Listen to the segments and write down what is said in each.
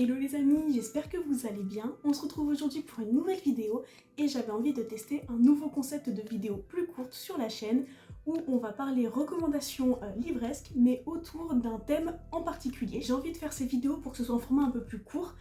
Hello les amis, j'espère que vous allez bien. On se retrouve aujourd'hui pour une nouvelle vidéo et j'avais envie de tester un nouveau concept de vidéo plus courte sur la chaîne où on va parler recommandations livresques mais autour d'un thème en particulier. J'ai envie de faire ces vidéos pour que ce soit en format un peu plus court,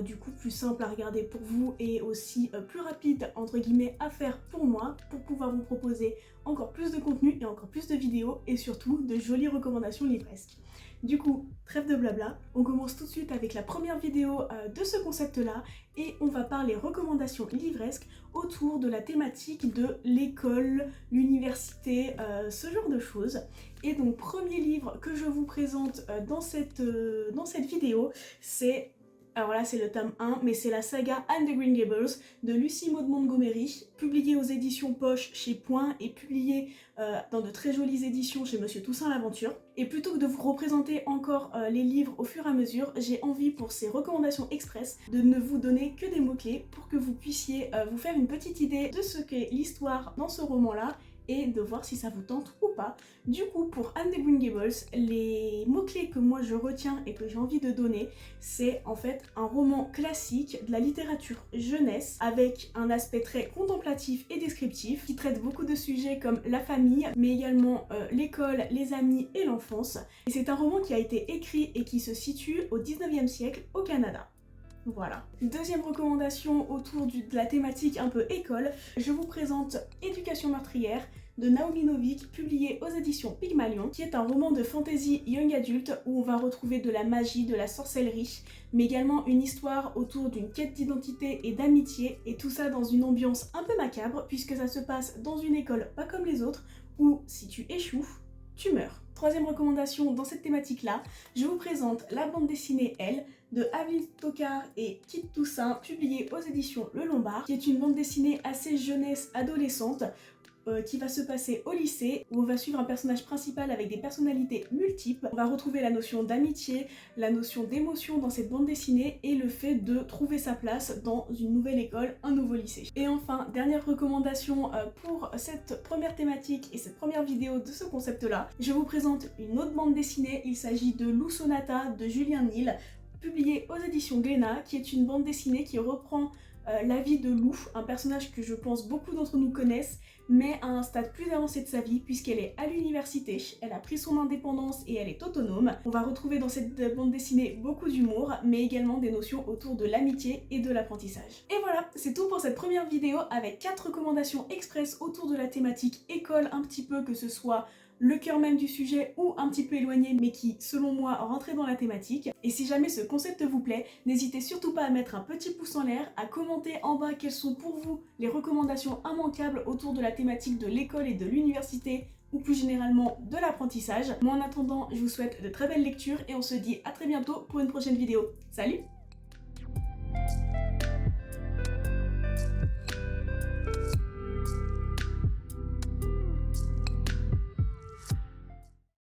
du coup plus simple à regarder pour vous et aussi plus rapide entre guillemets à faire pour moi pour pouvoir vous proposer encore plus de contenu et encore plus de vidéos et surtout de jolies recommandations livresques. Du coup, trêve de blabla, on commence tout de suite avec la première vidéo de ce concept-là et on va parler recommandations livresques autour de la thématique de l'école, l'université, ce genre de choses. Et donc, premier livre que je vous présente dans cette vidéo, c'est... Alors là, c'est le tome 1, mais c'est la saga Anne de Green Gables de Lucy Maud Montgomery, publiée aux éditions Poche chez Point et publiée dans de très jolies éditions chez Monsieur Toussaint l'Aventure. Et plutôt que de vous représenter encore les livres au fur et à mesure, j'ai envie pour ces recommandations express de ne vous donner que des mots-clés pour que vous puissiez vous faire une petite idée de ce qu'est l'histoire dans ce roman-là et de voir si ça vous tente ou pas. Du coup, pour Anne de Green Gables, les mots-clés que moi je retiens et que j'ai envie de donner, c'est en fait un roman classique de la littérature jeunesse avec un aspect très contemplatif et descriptif qui traite beaucoup de sujets comme la famille, mais également l'école, les amis et l'enfance. Et c'est un roman qui a été écrit et qui se situe au 19e siècle au Canada. Voilà. Deuxième recommandation autour de la thématique un peu école, je vous présente Éducation meurtrière de Naomi Novik, publié aux éditions Pygmalion, qui est un roman de fantasy young adulte où on va retrouver de la magie, de la sorcellerie, mais également une histoire autour d'une quête d'identité et d'amitié, et tout ça dans une ambiance un peu macabre, puisque ça se passe dans une école pas comme les autres, où si tu échoues, tu meurs. Troisième recommandation dans cette thématique-là, je vous présente la bande dessinée Elle de Aveline Tocard et Kit Toussaint, publiée aux éditions Le Lombard, qui est une bande dessinée assez jeunesse-adolescente qui va se passer au lycée, où on va suivre un personnage principal avec des personnalités multiples. On va retrouver la notion d'amitié, la notion d'émotion dans cette bande dessinée et le fait de trouver sa place dans une nouvelle école, un nouveau lycée. Et enfin, dernière recommandation pour cette première thématique et cette première vidéo de ce concept-là, je vous présente une autre bande dessinée. Il s'agit de Lou Sonata de Julien Nil, publiée aux éditions Glénat, qui est une bande dessinée qui reprend la vie de Lou, un personnage que je pense beaucoup d'entre nous connaissent, mais à un stade plus avancé de sa vie puisqu'elle est à l'université, elle a pris son indépendance et elle est autonome. On va retrouver dans cette bande dessinée beaucoup d'humour, mais également des notions autour de l'amitié et de l'apprentissage. Et voilà, c'est tout pour cette première vidéo avec 4 recommandations express autour de la thématique école un petit peu, que ce soit le cœur même du sujet ou un petit peu éloigné mais qui, selon moi, rentrait dans la thématique. Et si jamais ce concept vous plaît, n'hésitez surtout pas à mettre un petit pouce en l'air, à commenter en bas quelles sont pour vous les recommandations immanquables autour de la thématique de l'école et de l'université ou plus généralement de l'apprentissage. Moi en attendant, je vous souhaite de très belles lectures et on se dit à très bientôt pour une prochaine vidéo. Salut!